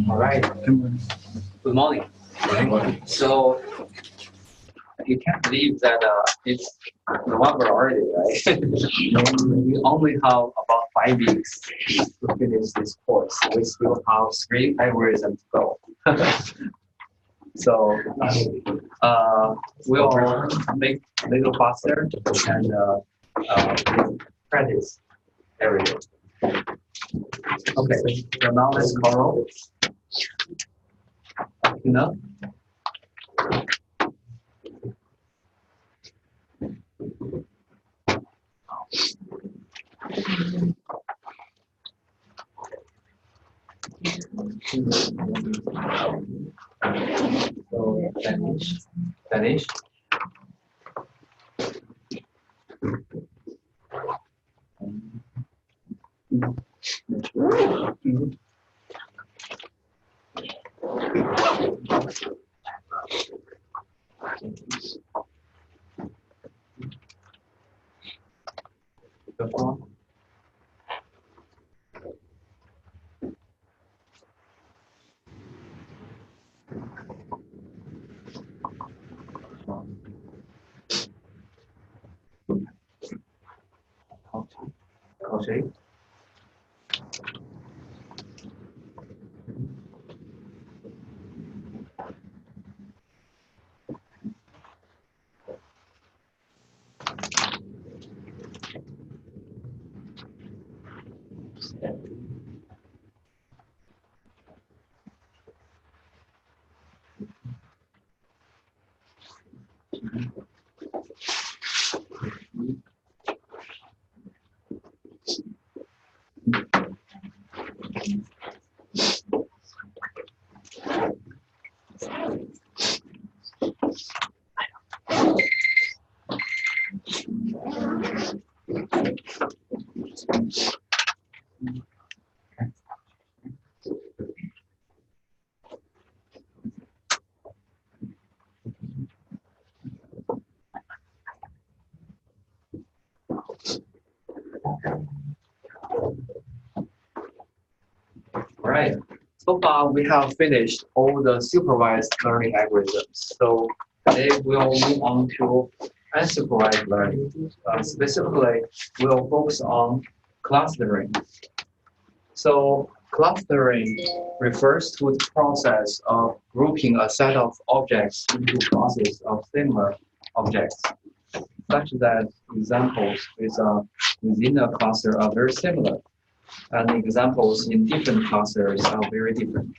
All right. Good morning. So you can't believe that it's November already, right? We only have about 5 weeks to finish this course. We still have 3 algorithms to go. So we'll make a little faster and practice every day. Okay, so now let's call enough. So finish. Okay. All right. So far, we have finished all the supervised learning algorithms. So today we'll move on to unsupervised learning. Specifically, we'll focus on clustering. So clustering refers to the process of grouping a set of objects into classes of similar objects, such that examples within a cluster are very similar, and examples in different clusters are very different.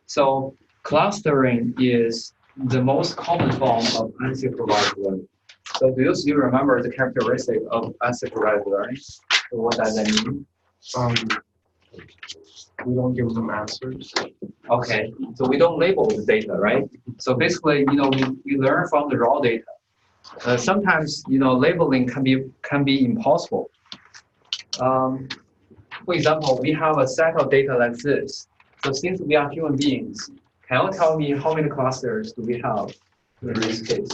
So clustering is the most common form of unsupervised learning. So do you still remember the characteristic of unsupervised learning? So what does that mean? We don't give them answers. Okay, so we don't label the data, right? So basically, we learn from the raw data. Sometimes, labeling can be impossible. For example, we have a set of data like this. So since we are human beings, can you tell me how many clusters do we have in this case?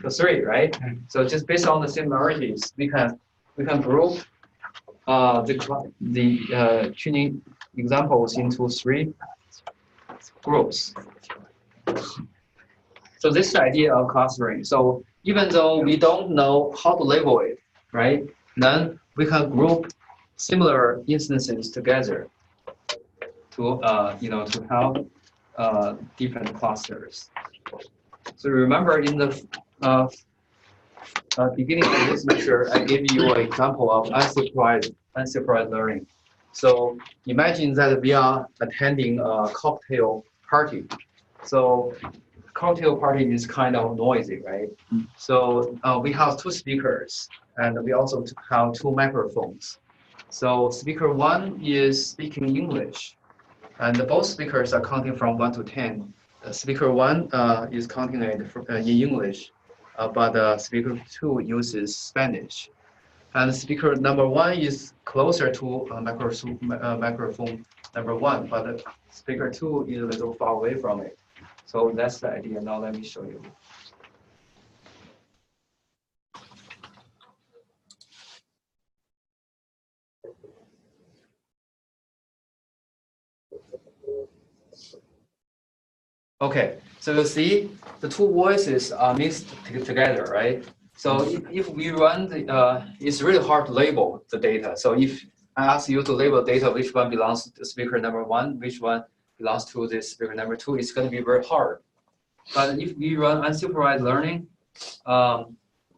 So 3, right? So just based on the similarities, we can group the tuning examples into 3 groups. So this is the idea of clustering. So even though we don't know how to label it, right? Then we can group similar instances together to to have different clusters. So remember in the beginning of this lecture, I gave you an example of unsupervised learning. So imagine that we are attending a cocktail party. So cocktail party is kind of noisy, right? So we have 2 speakers, and we also have 2 microphones. So speaker 1 is speaking English, and both speakers are counting from 1 to 10. Speaker 1 is counting it in English, but speaker 2 uses Spanish. And speaker number 1 is closer to microphone number 1, but speaker 2 is a little far away from it. So that's the idea. Now let me show you. Okay, so you see the two voices are mixed together, right? So if we run it's really hard to label the data. So if I ask you to label data, which one belongs to speaker number one, which one belongs to the speaker number two, it's going to be very hard. But if we run unsupervised learning,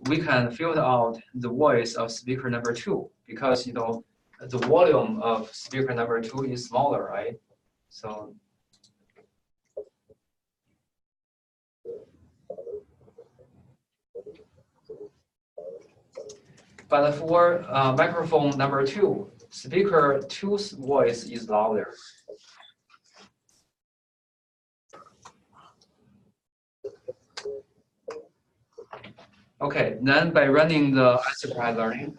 we can filter out the voice of speaker number two because the volume of speaker number two is smaller, right? So but for microphone number two, speaker two's voice is louder. Okay, then by running the unsupervised learning,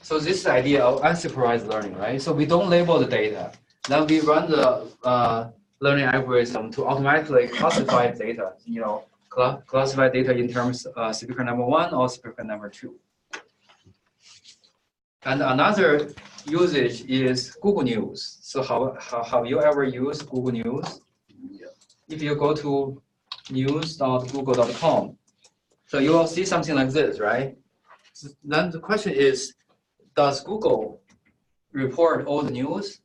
so this is the idea of unsupervised learning, right? So we don't label the data. Then we run the learning algorithm to automatically classify data, classify data in terms of speaker number one or speaker number two. And another usage is Google News. So have you ever used Google News? Yeah. If you go to news.google.com, so you will see something like this, right? Then the question is, does Google report all the news?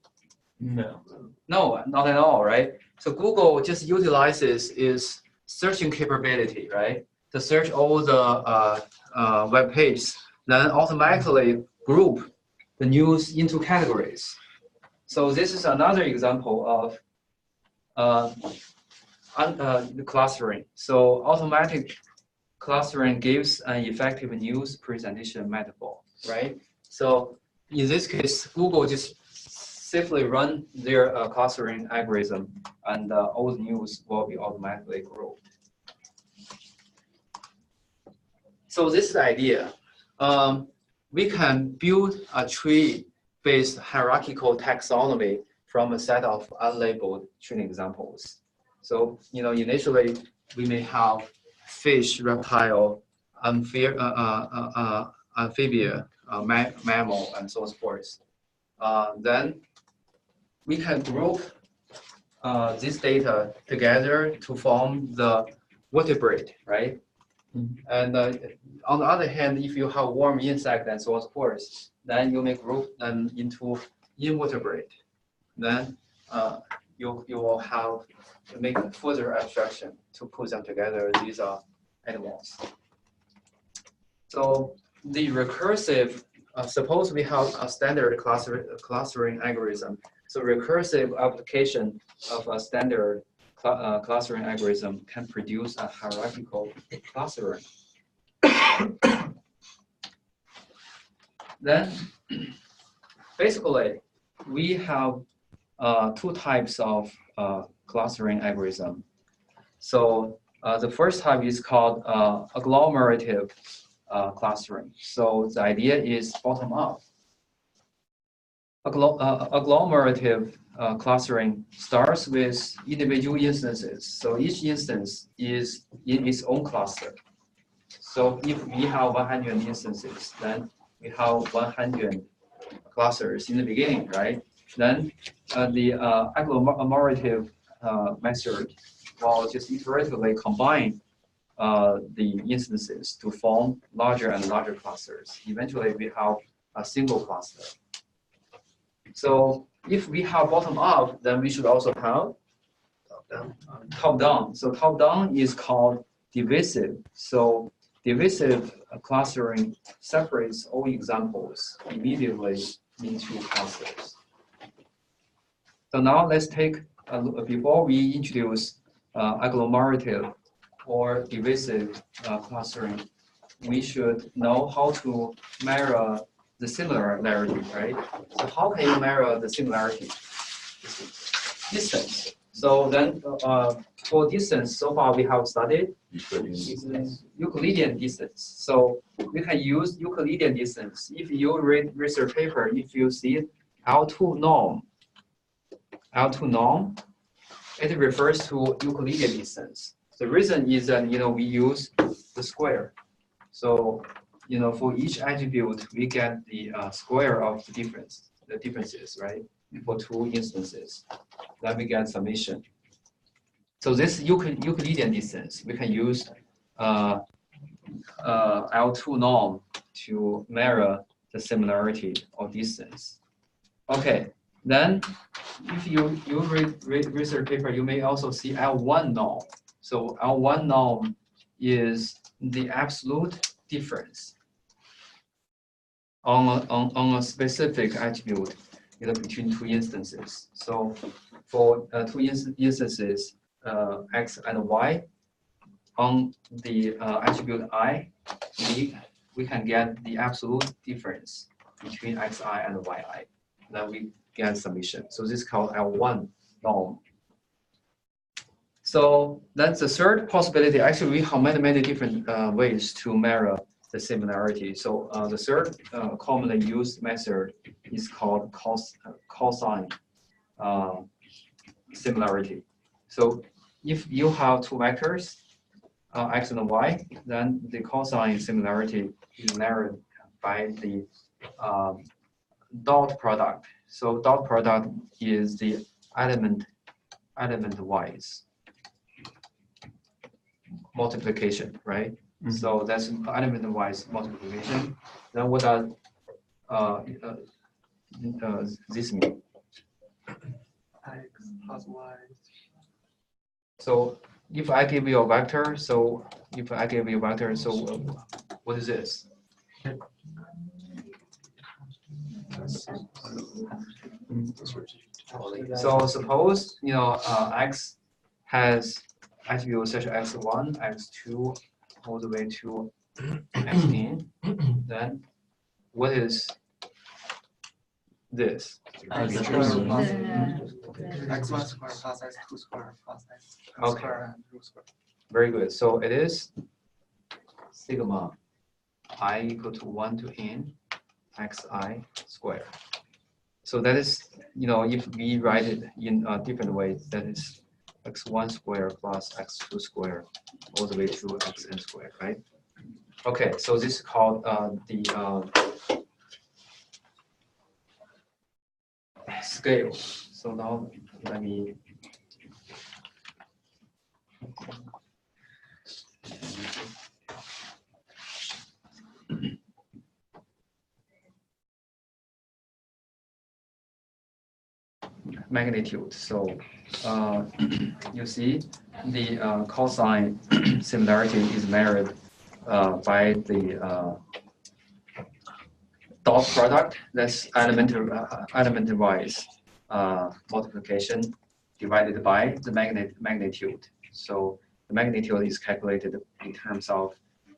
No. No, not at all, right? So Google just utilizes its searching capability, right? To search all the web pages, then automatically group the news into categories. So this is another example of the clustering. So automatic clustering gives an effective news presentation metaphor, right? So in this case, Google just safely run their clustering algorithm, and all the news will be automatically grouped. So this is the idea. We can build a tree-based hierarchical taxonomy from a set of unlabeled training examples. So initially we may have fish, reptile, amphibia, mammal, and so forth. Then we can group this data together to form the vertebrate, right? And on the other hand, if you have worm, insect, and so on and so forth, then you may group them into invertebrate. Then you will have to make further abstraction to put them together. These are animals. So the recursive, suppose we have a standard clustering algorithm. So recursive application of a standard clustering algorithm can produce a hierarchical clustering. Then, basically, we have two types of clustering algorithm. So the first type is called agglomerative clustering. So the idea is bottom up. Agglomerative clustering starts with individual instances. So each instance is in its own cluster. So if we have 100 instances, then we have 100 clusters in the beginning, right? Then the agglomerative method will just iteratively combine the instances to form larger and larger clusters. Eventually, we have a single cluster. So if we have bottom up, then we should also have top down. So top down is called divisive. So divisive clustering separates all examples immediately into clusters. So now let's take a look, before we introduce agglomerative or divisive clustering, we should know how to measure the similarity, right? So how can you measure the similarity? Distance. So then for distance, so far we have studied Euclidean distance. So we can use Euclidean distance. If you read research paper, if you see L2 norm, it refers to Euclidean distance. The reason is that we use the square. So for each attribute, we get the square of the differences, right? For two instances, then we get summation. So this Euclidean distance, we can use L2 norm to measure the similarity or distance. Okay, then if you read research paper, you may also see L1 norm. So L1 norm is the absolute difference on a specific attribute between two instances. So for two instances, x and y, on the attribute I, we can get the absolute difference between xi and yi. Then we get summation. So this is called L1 norm. So that's the third possibility. Actually, we have many different ways to measure the similarity. So the third commonly used method is called cosine similarity. So if you have two vectors, x and y, then the cosine similarity is measured by the dot product. So dot product is the element-wise multiplication, right? Mm-hmm. So that's element-wise multiplication. Then what does this mean? X plus y. So if I give you a vector, so what is this? So suppose x has attributes such as x1, x2, all the way to xn. Then what is this? X1 square plus x2 square plus x square and root square. Very good. So it is sigma I equal to 1 to n xi squared. So that is, if we write it in a different way, that is x1 squared plus x2 squared all the way to xn squared, right? Okay, so this is called the scale. So now let me magnitude. So you see the cosine similarity is measured by the dot product. That's element-wise multiplication divided by the magnitude. So the magnitude is calculated in terms of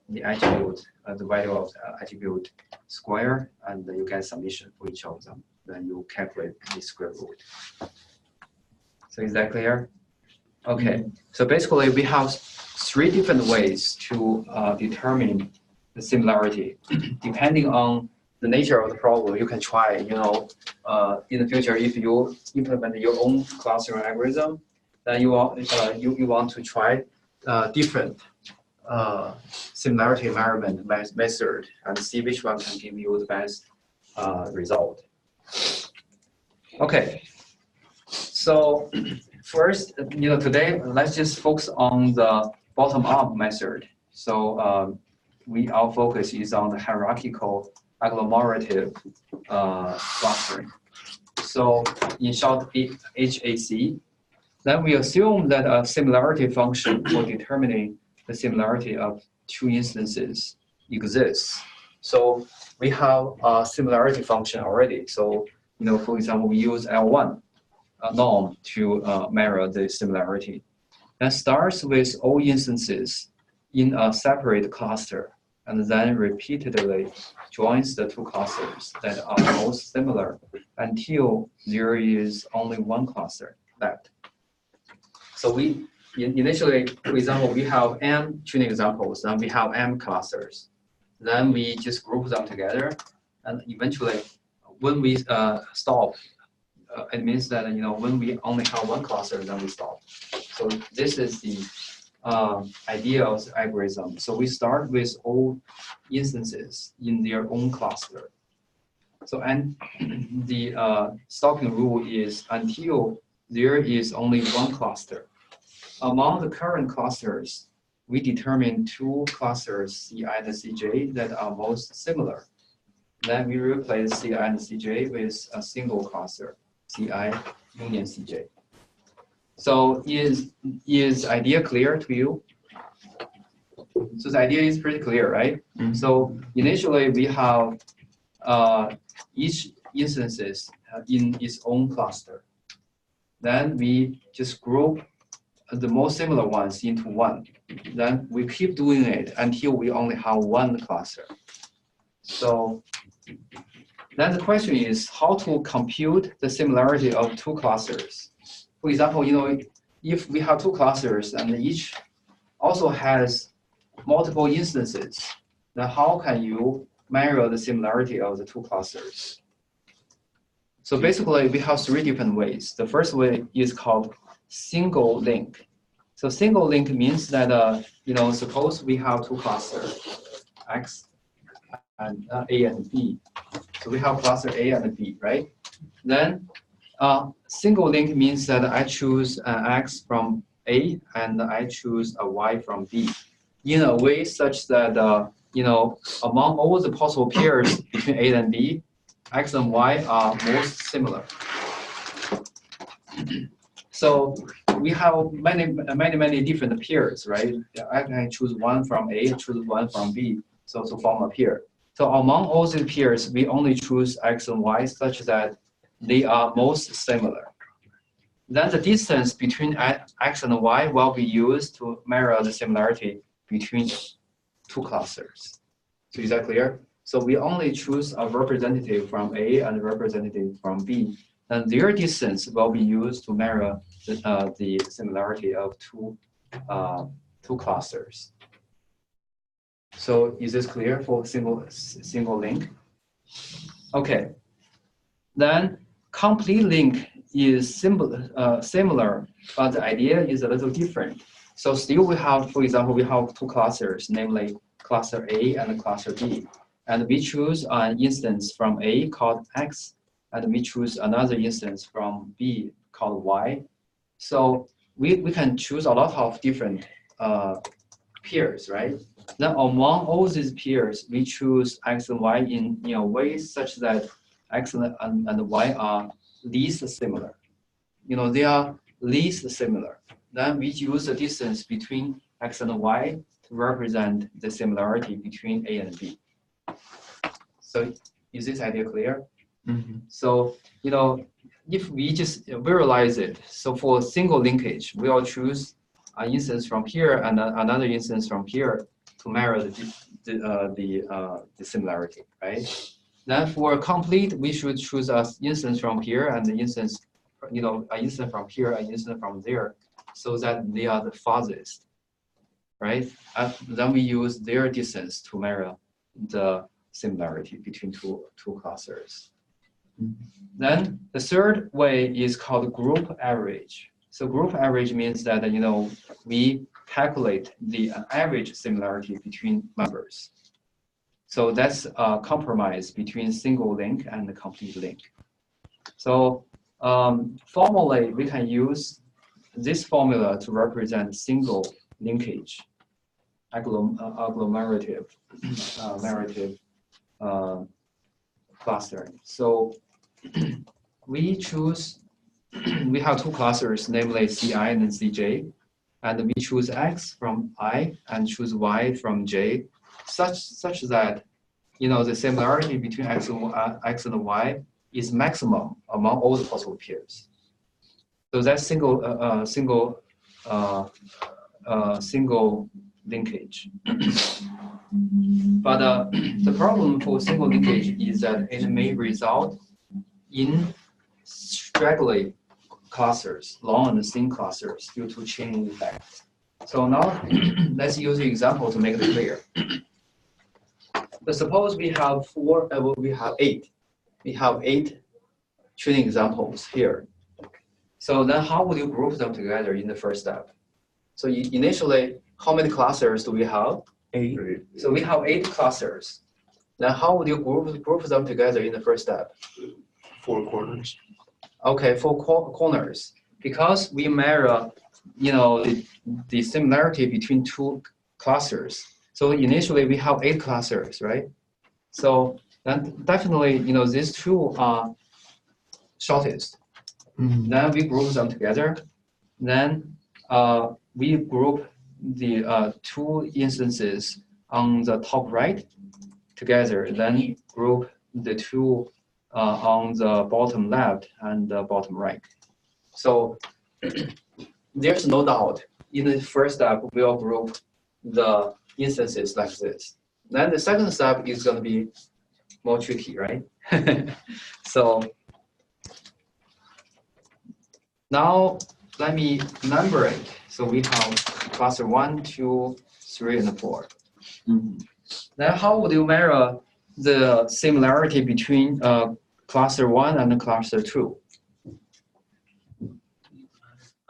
the attribute, the value of the attribute square, and you get summation for each of them. Then you calculate the square root. So is that clear? Okay. So basically, we have three different ways to determine the similarity. Depending on the nature of the problem, you can try. In the future, if you implement your own clustering algorithm, then you want to try different similarity measurement method and see which one can give you the best result. Okay. So first, today let's just focus on the bottom-up method. So our focus is on the hierarchical agglomerative clustering. So in short, HAC. Then we assume that a similarity function for determining the similarity of two instances exists. So we have a similarity function already. So for example, we use L1 norm to measure the similarity. That starts with all instances in a separate cluster, and then repeatedly joins the two clusters that are most similar until there is only one cluster left. So we initially, for example, we have m tuning examples, then we have m clusters. Then we just group them together, and eventually, when we stop, it means that when we only have one cluster, then we stop. So this is the idea of the algorithm. So we start with all instances in their own cluster. So and the stopping rule is until there is only one cluster. Among the current clusters, we determine two clusters, Ci and Cj, that are most similar. Then we replace Ci and Cj with a single cluster, Ci union Cj. So is idea clear to you? So the idea is pretty clear, right? Mm-hmm. So initially we have each instances in its own cluster. Then we just group the most similar ones into one. Then we keep doing it until we only have one cluster. So then the question is how to compute the similarity of two clusters. For example, if we have two clusters and each also has multiple instances, then how can you measure the similarity of the two clusters? So basically, we have three different ways. The first way is called single link. So single link means that suppose we have two clusters, X and A and B. So we have cluster A and B, right? Then single link means that I choose an X from A and I choose a Y from B in a way such that among all the possible pairs between A and B, X and Y are most similar. So we have many different pairs, right? I can choose one from A, choose one from B, so to form a pair. So among all the pairs, we only choose X and Y such that they are most similar. Then the distance between X and Y will be used to measure the similarity between two clusters. So is that clear? So we only choose a representative from A and a representative from B, and their distance will be used to measure the similarity of two clusters. So is this clear for single link? Okay. Then complete link is similar, but the idea is a little different. So still we have, for example, we have two clusters, namely cluster A and cluster B. And we choose an instance from A called X, and we choose another instance from B called Y. So we can choose a lot of different pairs, right? Then among all these pairs, we choose X and Y in ways such that X and Y are least similar. They are least similar. Then we use the distance between X and Y to represent the similarity between A and B. So is this idea clear? Mm-hmm. So, if we just visualize it, so for single linkage, we will choose an instance from here and another instance from here to measure the similarity, right? Then for complete, we should choose an instance from here and the instance, an instance from here, an instance from there, so that they are the farthest, right? And then we use their distance to measure the similarity between two clusters. Mm-hmm. Then the third way is called group average. So group average means that we calculate the average similarity between members. So that's a compromise between single link and the complete link. So formally, we can use this formula to represent single linkage, agglomerative clustering. So we have two clusters, namely Ci and Cj, and we choose X from I and choose Y from J, such that the similarity between X and Y is maximum among all the possible pairs. So that's single linkage. But the problem for single linkage is that it may result in straggly clusters, long and thin clusters due to chain effect. So now let's use an example to make it clear. But suppose we have eight. We have 8 training examples here. So then how would you group them together in the first step? So initially, how many clusters do we have? 8. So we have 8 clusters. Then how would you group them together in the first step? 4 corners. Okay, 4 corners. Because we measure, the similarity between 2 clusters. So initially we have 8 clusters, right? So then definitely, these 2 are shortest. Then we group them together. Then we group the 2 instances on the top right together. Then group the 2 on the bottom left and the bottom right. So there's no doubt in the first step we'll group the instances like this. Then the second step is going to be more tricky, right? So now let me number it. So we have cluster 1, 2, 3, and 4. Then how would you measure the similarity between cluster 1 and cluster 2?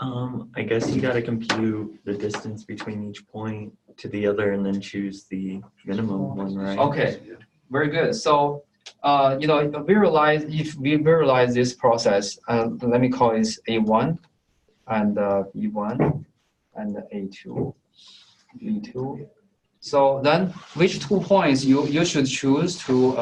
I guess you got to compute the distance between each point to the other and then choose the minimum one, right? Okay, very good. So, if we visualize this process, let me call this A1 and B1 and A2, B2. So then which 2 points you should choose to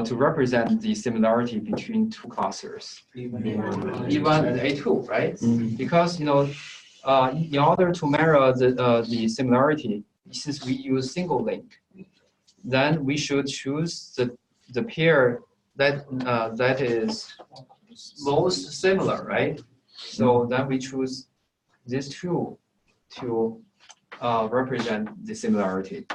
to represent the similarity between 2 clusters, B1 and A2, right? Because in order to measure the similarity, since we use single link, then we should choose the pair that is most similar, right? So then we choose these 2 to represent the similarity.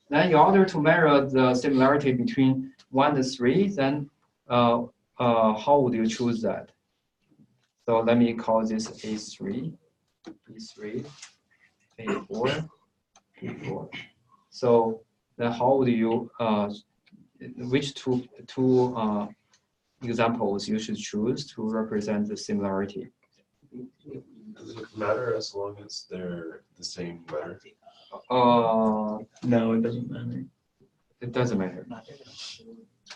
Then in order to measure the similarity between 1 and 3, then how would you choose that? So let me call this A3, B3, A4, A4. So then how would you, which two examples you should choose to represent the similarity? Does it matter as long as they're the same letter? No, it doesn't matter. It doesn't matter.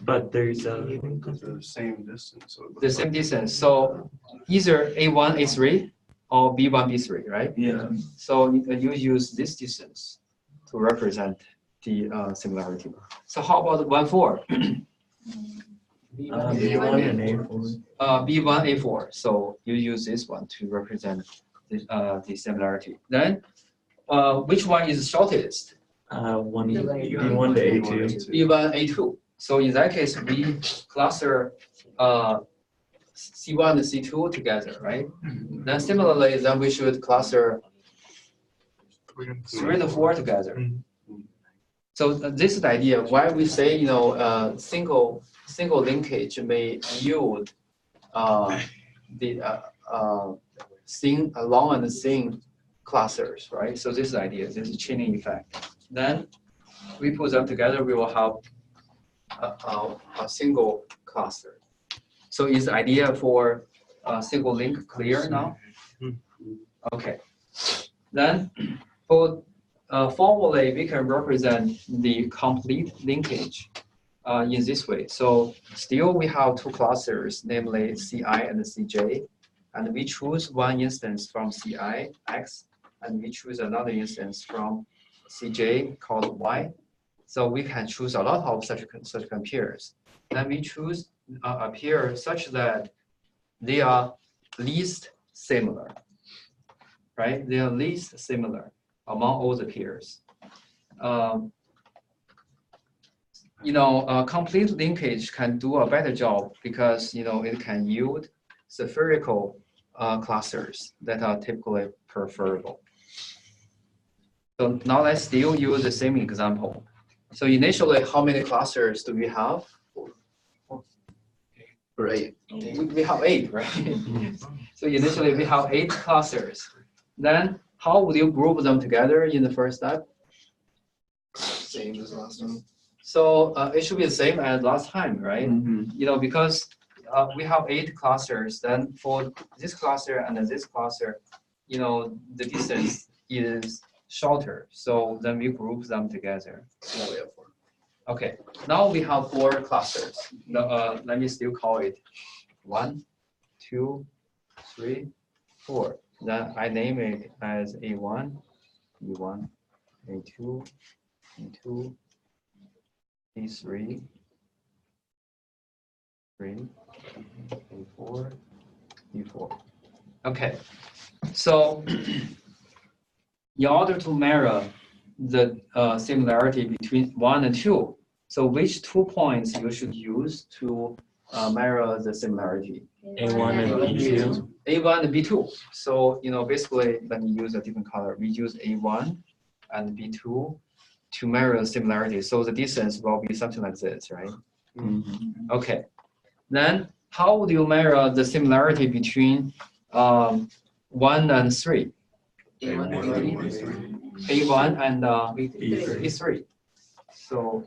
But there's Because they're the same distance. So it The looks same like- distance. So either A1, A3 or B1, B3, right? yeah. So you use this distance to represent the similarity. So how about 1, 4? B1 and A4. B1, A4. So you use this one to represent the similarity. Then which one is shortest? B1 to A2. B1, A2. So in that case, we cluster C1 and C2 together, right? Then similarly, then we should cluster 3 and 4 together. So this is the idea why we say single linkage may yield the long and thin clusters, right? So this is the idea. This is chaining effect. Then we put them together, we will have a single cluster. So is the idea for a single link clear now? Okay. Then for formally, we can represent the complete linkage in this way. So still we have 2 clusters, namely Ci and Cj, and we choose one instance from Ci, x, and we choose another instance from Cj called y. So we can choose a lot of such pairs. Then we choose a pair such that they are least similar, right? They are least similar among all the pairs. Complete linkage can do a better job because it can yield spherical clusters that are typically preferable. So now let's still use the same example. So initially, how many clusters do we have? Right. We have 8, right? So initially, we have 8 clusters. Then how would you group them together in the first step? Same as last time. So it should be the same as last time, right? Because we have 8 clusters. Then for this cluster and this cluster, the distance is shorter. So then we group them together. Okay. Now we have 4 clusters. Let me still call it 1, 2, 3, 4. Then I name it as A1, B1, A2, B2, B3, 3, A4, B4. Okay, so in order to measure the similarity between 1 and 2, so which 2 points you should use to measure the similarity? A1 and B2. A1 and B2. So, basically, let me use a different color. We use A1 and B2 to measure similarity. So the distance will be something like this, right? Mhm. Okay. Then how would you measure the similarity between 1 and 3? A1 A1 and B3. B3. So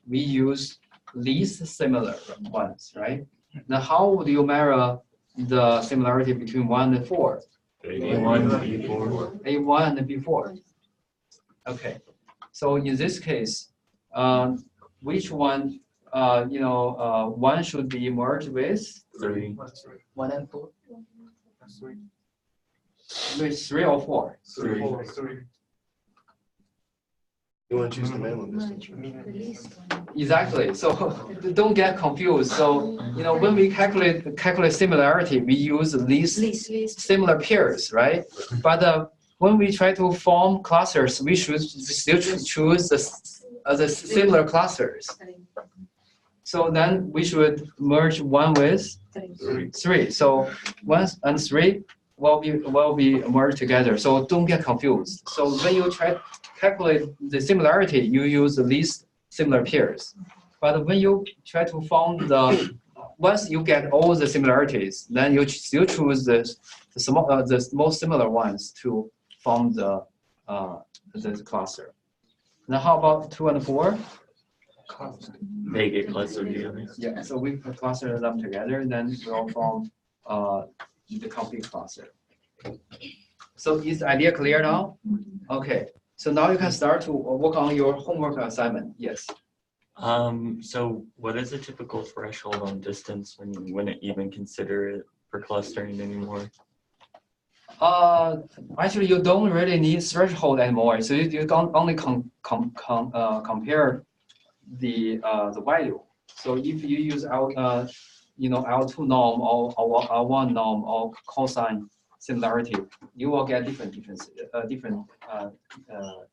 we use least similar ones, right? Now how would you measure the similarity between 1 and 4? A1, B4. A1 and B4. Okay. So in this case, which one, one should be merged with 3. 1 and 4. with 3 or 4? 3. You want to choose the minimum distance. Exactly. So don't get confused. So when we calculate similarity, we use least similar pairs, right? But when we try to form clusters, we should still choose the similar clusters. So then we should merge 1 with 3. So 1 and 3 will be merged together. So don't get confused. So when you try to calculate the similarity, you use the least similar pairs. But when you try to form once you get all the similarities, then you still choose the most similar ones to form the cluster. Now how about 2 and 4? They get clustered together. Yeah, so we cluster them together, then we'll form the complete cluster. So is the idea clear now? Okay, so now you can start to work on your homework assignment. Yes. So what is a typical threshold on distance when you wouldn't even consider it for clustering anymore? Actually, you don't really need threshold anymore. So you can only compare the value. So if you use L2 norm or L1 norm or cosine similarity, you will get different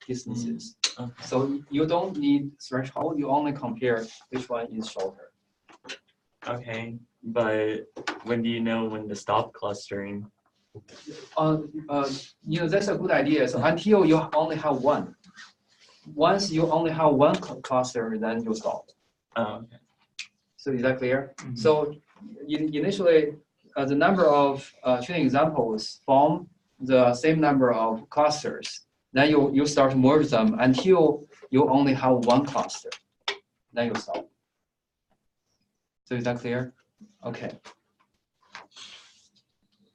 distances. Okay. So you don't need threshold. You only compare which one is shorter. Okay, but when do you know when to stop clustering? That's a good idea. So until you only have one. Once you only have one cluster, then you stop. Okay. So is that clear? So initially, the number of training examples form the same number of clusters. Then you start to merge them until you only have one cluster. Then you stop. So is that clear? Okay.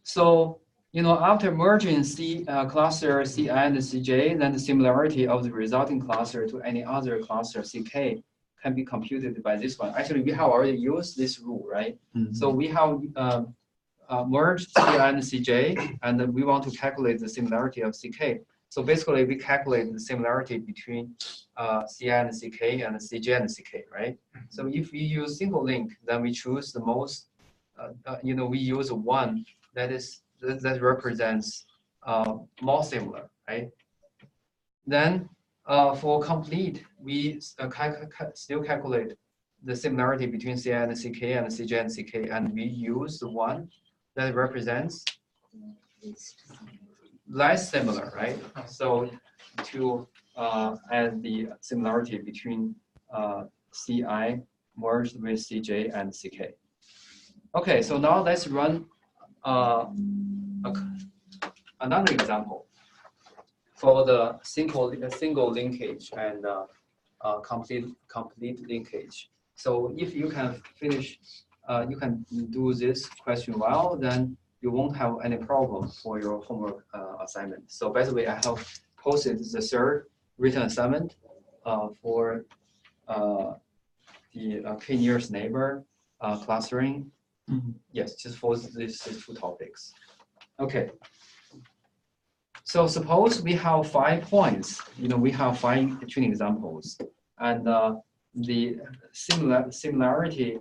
So after merging cluster Ci and Cj, then the similarity of the resulting cluster to any other cluster Ck can be computed by this one. Actually, we have already used this rule, right? Mm-hmm. So we have merged Ci and Cj, and then we want to calculate the similarity of Ck. So basically, we calculate the similarity between Ci and Ck and Cj and Ck, right? So if we use single link, then we choose the most. We use one that represents more similar, right? Then for complete, we still calculate the similarity between Ci and Ck and Cj and Ck, and we use the one that represents less similar, right? So to add the similarity between Ci merged with Cj and Ck. Okay, so now let's run another example for the single linkage and complete linkage. So if you can finish you can do this question well, then you won't have any problem for your homework assignment. So by the way, I have posted the third written assignment for the k-nearest neighbor clustering. Yes, just for these two topics. Okay. So suppose we have 5 points. We have 5 training examples, and the similarity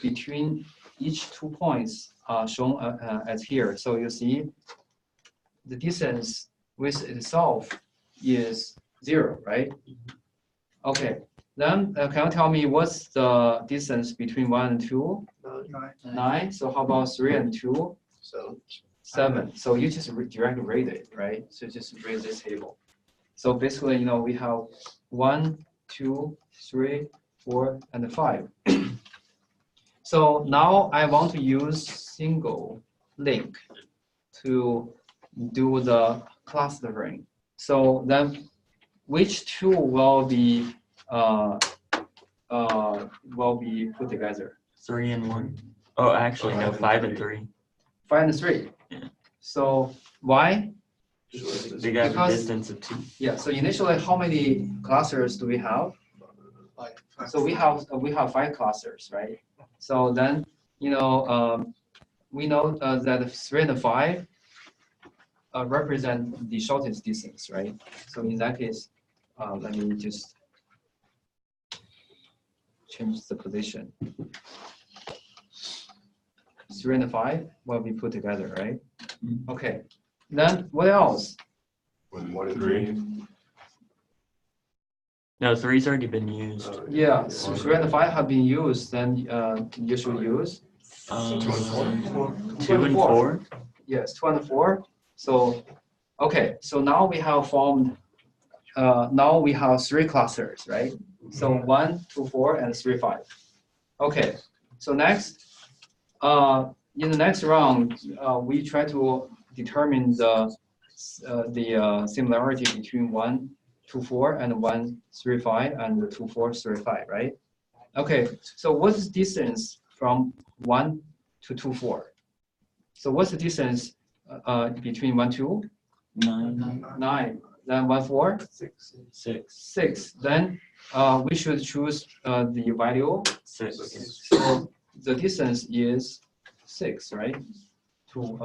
between each 2 points are shown as here. So you see, the distance with itself is 0, right? Okay. Then can you tell me what's the distance between 1 and 2? 9. So how about 3 and 2? 7. So you just directly rate it, right? So just rate this table. So basically, we have 1, 2, 3, 4, and 5. So now I want to use single link to do the clustering. So then, which two will be put together? 3 and 1. Oh, actually, no, 5 and 3. 5 and 3. Yeah. So why? They got a Because- distance of 2. Yeah. So initially, how many clusters do we have? So we have 5 clusters, right? So then we know that 3 and 5 represent the shortest distance, right? So in that case, let me just change the position. 3 and 5 will be put together, right? Okay. Then what else? 1 and 3. No, 3's already been used. Yeah, 3 and 5 have been used. Then you should use 2 and 4. Yes, 2 and 4. So okay. So now we have formed. Now we have 3 clusters, right? So 1, 2, 4, and 3, 5. Okay. So next, in the next round, we try to determine the similarity between 1, 2, 4, and 1, 3, 5, and 2, 4, 3, 5, right? Okay. So what's the distance from 1 to 2, 4? So what's the distance between 1, 2? 9. 9. Then 1, 4? 6. 6. Then we should choose the value. 6. So the distance is 6, right? To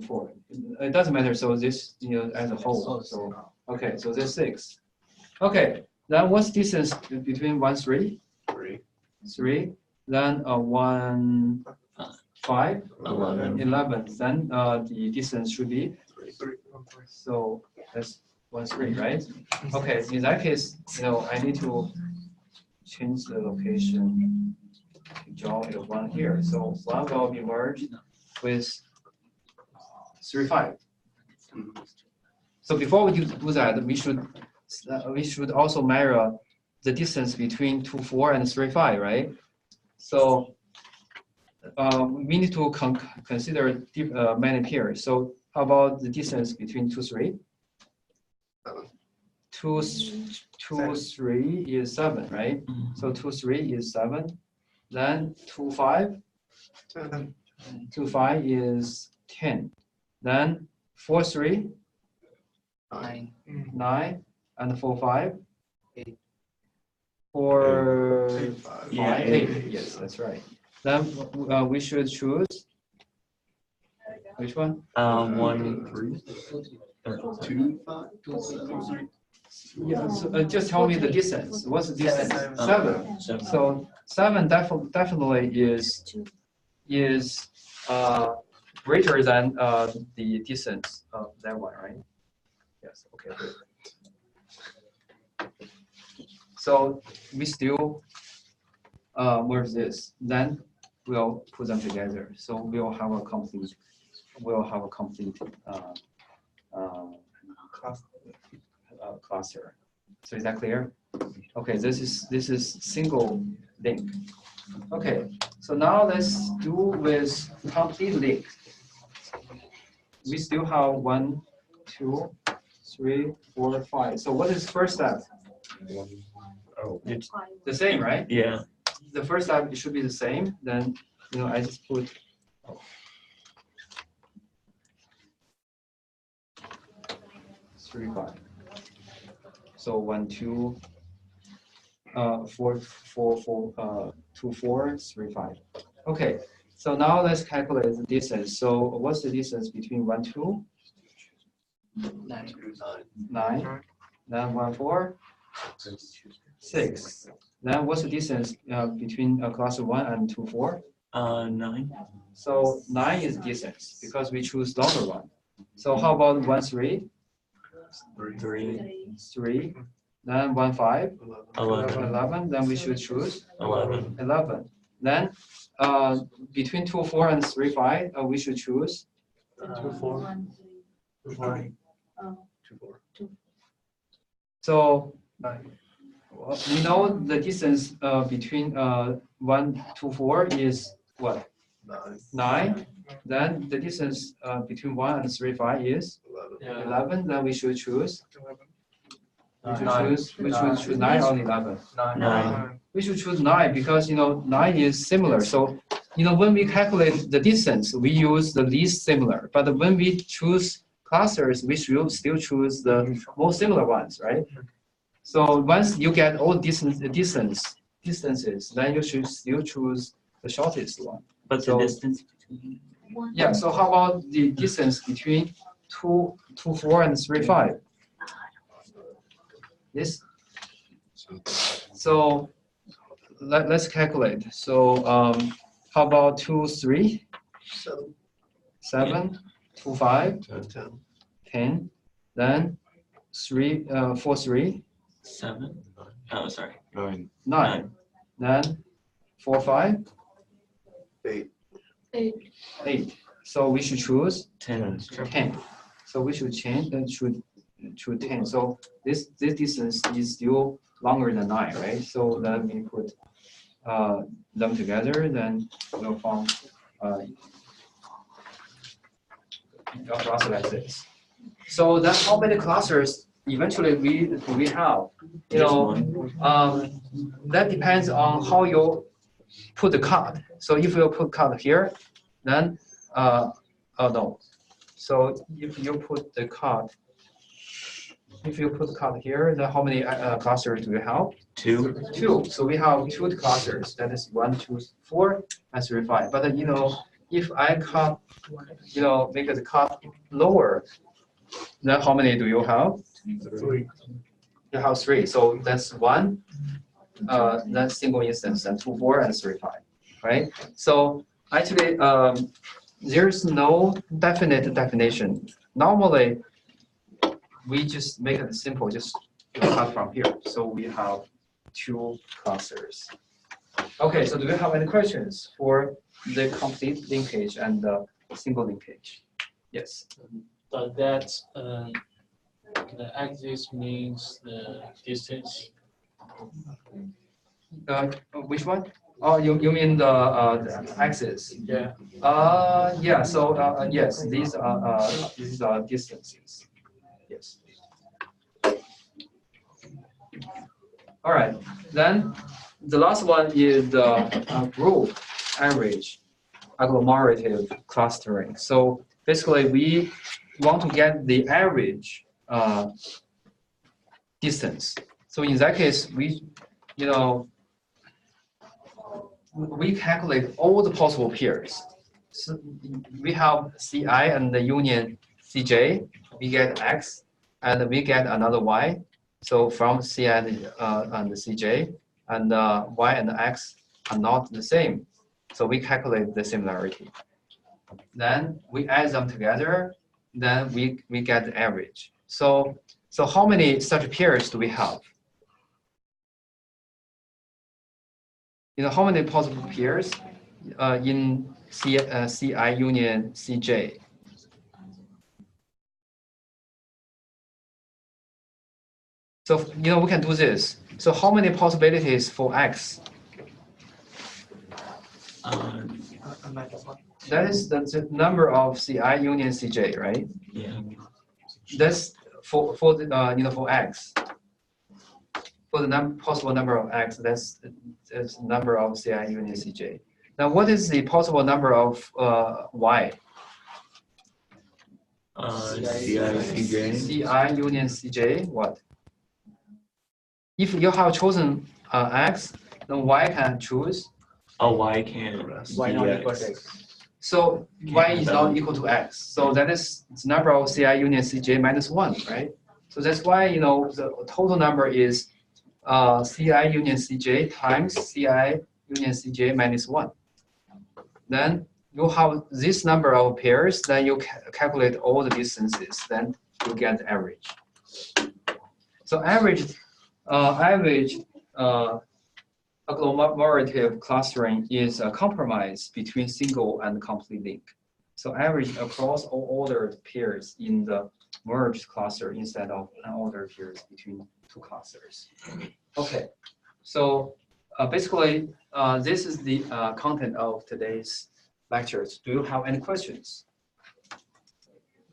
4. It doesn't matter. So this as a whole. So okay. So there's 6. Okay. Then what's distance between 1, 3? 3. Then 1, 5, 11. Then the distance should be 3. so that's 1, 3, right? Okay. In that case, I need to change the location to draw a 1 here. So 1 will be merged with 3, 5. So before we do that, we should also measure the distance between 2, 4 and 3, 5, right? So we need to consider many pairs. So how about the distance between 2, 3? 2, 3 is 7, right? So 2, 3 is 7. Then 2, 5. 2, 5 is 10. Then 4, 3. 9. And 4, 5. 8. 4, 5. Yeah, 8. Yes, that's right. Then we should choose which one? 1, 3. 2. Yeah. So, just tell me the distance. What's the distance? 7. 7. So 7 definitely is greater than the distance of that one, right? Yes. Okay. Good. So we still merge this. Then we'll put them together. So we'll have a complete. Cluster. So is that clear? Okay. This is single link. Okay. So now let's do with complete link. We still have 1, 2, 3, 4, 5. So what is first step? Oh, The same, right? Yeah. The first step it should be the same. Then I just put 3, 5. So 1, 2, 4, 2, 4, 3, 5. Okay. So now let's calculate the distance. So what's the distance between 1, 2? 9. Then 1, 4, 6. Then what's the distance between cluster 1 and 2, 4? 9. So 9 is distance because we choose longer one. So how about 1, 3? 3. Then 1, 5. 11. Then we should choose 11. Then between 2, 4 and 3, 5, we should choose 2, 4. 2, 4. 2, 4. So we know the distance between 1, 2, 4 is what? 9. Then the distance between 1 and 3, 5 is 11. Then we should choose. We should choose 9 or 11. 9. We should choose 9 because 9 is similar. So when we calculate the distance, we use the least similar. But when we choose clusters, we should still choose the most similar ones, right? So once you get all distances, then you should still choose the shortest one. But the distance between. Yeah. So how about the distance between 2, 4 and 3, 5? This. So let's calculate. So how about 2, 3? 7. 2, 5. 10. Then 3, 4, 3. 7. Oh, sorry. 9. Then 4, 5. 8. So we should choose 10. 10. So we should change and should 10. So this distance is still longer than 9, right? So then we put them together, then we'll form a cluster like this. So then how many clusters eventually we have? That depends on how you put the cut. So if you put cut here, then oh no. So if you put the cut here, then how many clusters do we have? 2. 2. So we have 2 clusters. That is 1, 2, 4, and 3, 5. But if I cut, make the cut lower, then how many do you have? 3. You have 3. So that's 1. That's single instance, and 2, 4, and 3, 5. Right? So actually, there's no definite definition. Normally, we just make it simple, just cut from here. So we have 2 clusters. Okay, so do we have any questions for the complete linkage and the single linkage? Yes. But that the axis means the distance. Which one? Oh, you mean the axis? Yeah. Yeah. So yes, these are distances. Yes. All right. Then the last one is the group average agglomerative clustering. So basically, we want to get the average distance. So in that case, we calculate all the possible pairs. So we have Ci and the union Cj. We get X, and we get another Y. So from Ci and Cj, and Y and X are not the same. So we calculate the similarity. Then we add them together. Then we get the average. So how many such pairs do we have? How many possible pairs in Ci union Cj? So we can do this. So how many possibilities for X? That is the number of Ci union Cj, right? Yeah. That's for the for X. for the possible number of x, that's the number of Ci union Cj. Now, what is the possible number of y? CI, Ci union Cj, what? If you have chosen x, then y can choose. Oh, y can't. Y not equal dx. to X. So y is not equal to x. So that is the number of Ci union Cj minus 1, right? So that's why, you know, the total number is Ci union Cj times Ci union Cj minus 1. Then you have this number of pairs, then you calculate all the distances, then you get the average. So average agglomerative clustering is a compromise between single and complete link. So average across all ordered pairs in the merged cluster instead of unordered pairs between two clusters. Okay, so basically this is the content of today's lectures. Do you have any questions?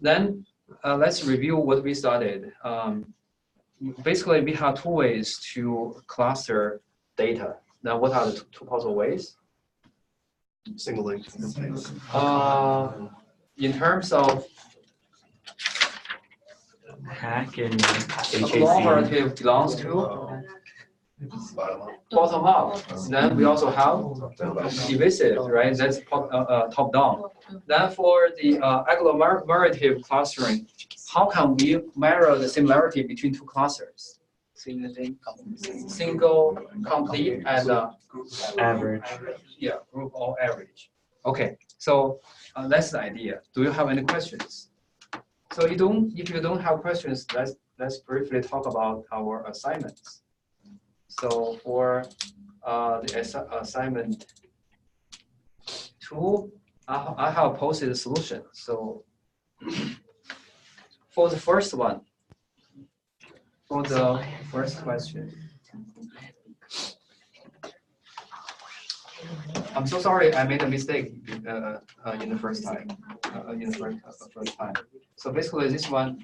Then let's review what we studied. Basically, we have two ways to cluster data. Now, what are the two possible ways? Single link. In terms of Hack and HAC. agglomerative belongs to bottom up. Then we also have divisive, right? That's top down. Then for the agglomerative clustering, how can we measure the similarity between two clusters? Single, complete, and Average. yeah, group or average. Okay, so that's the idea. Do you have any questions? So if you don't have questions, let's briefly talk about our assignments. So for the assignment 2, I have posted a solution. So for the first one, for the first question, I'm so sorry I made a mistake in the first time. First time. So basically, this one.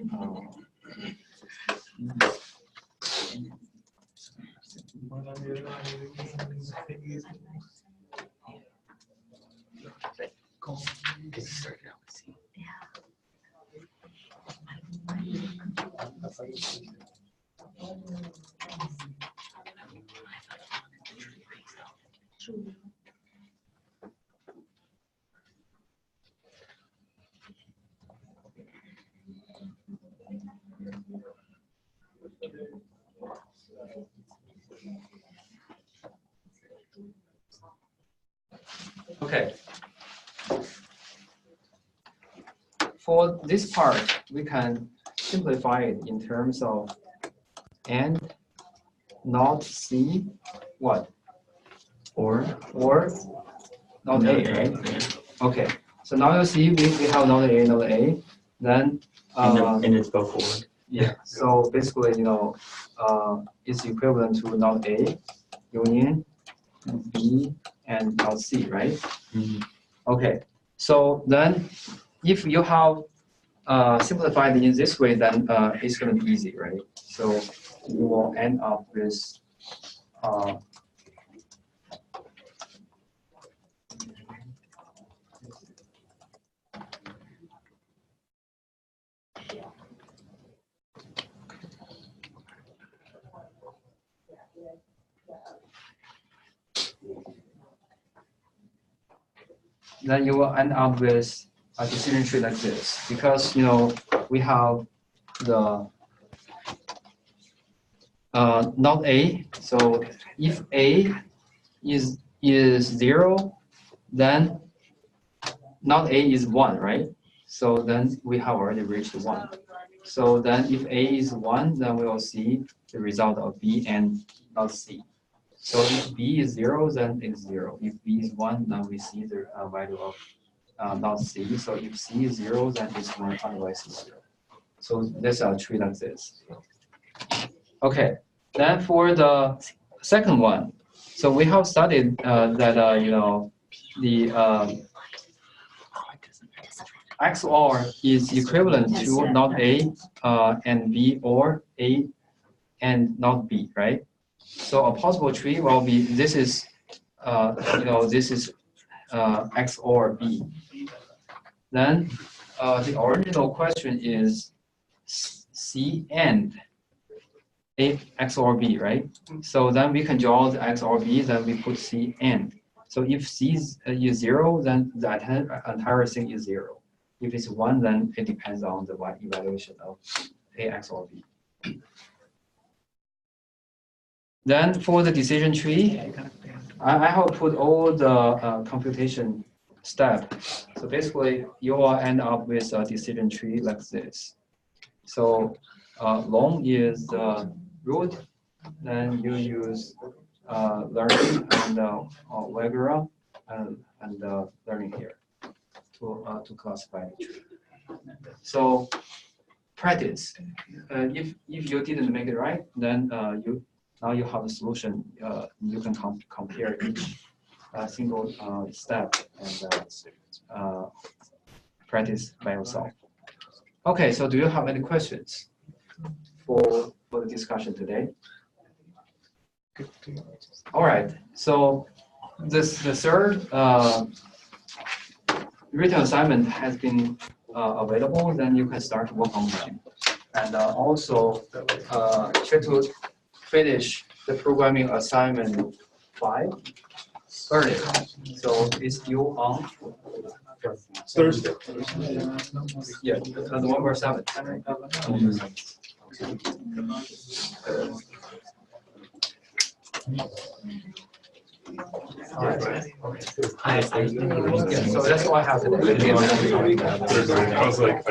Okay. For this part, we can simplify it in terms of and not C what? Or not A, right? Okay. So now you see we have not A, not A. Then And it's both. yeah. So basically, you know, it's equivalent to not A union B and not C, right? Mm-hmm. Okay. So then, if you have simplified in this way, then it's going to be easy, right? So you will end up with then you will end up with a decision tree like this, because you know we have the not A. So if A is 0, then not A is 1, right? So then we have already reached 1. So then if A is 1, then we will see the result of B and not C. So if B is 0, then it's 0. If B is 1, then we see the value of not C. So if C is 0, then it's 1, otherwise it's 0. So that's a tree like this. Okay, then for the second one, so we have studied that you know the XOR is equivalent to not A and B or A and not B, right? So a possible tree will be, this is, this is X or B. Then the original question is C and A X or B, right? So then we can draw the X or B, then we put C and. So if C is 0, then the entire thing is 0. If it's 1, then it depends on the evaluation of A, X, or B. Then for the decision tree, I have put all the computation steps. So basically, you will end up with a decision tree like this. So long is the root, then you use learning and Vegara and learning here to classify the tree. So practice. If you didn't make it right, then now you have a solution. You can compare each single step and practice by yourself. Okay, so do you have any questions for the discussion today? All right, so the third written assignment has been available, then you can start to work on them. And also try to finish the programming assignment 5 earlier. So it's due on Thursday. Yeah, November 7th. Hi, So that's all I have today. I was like,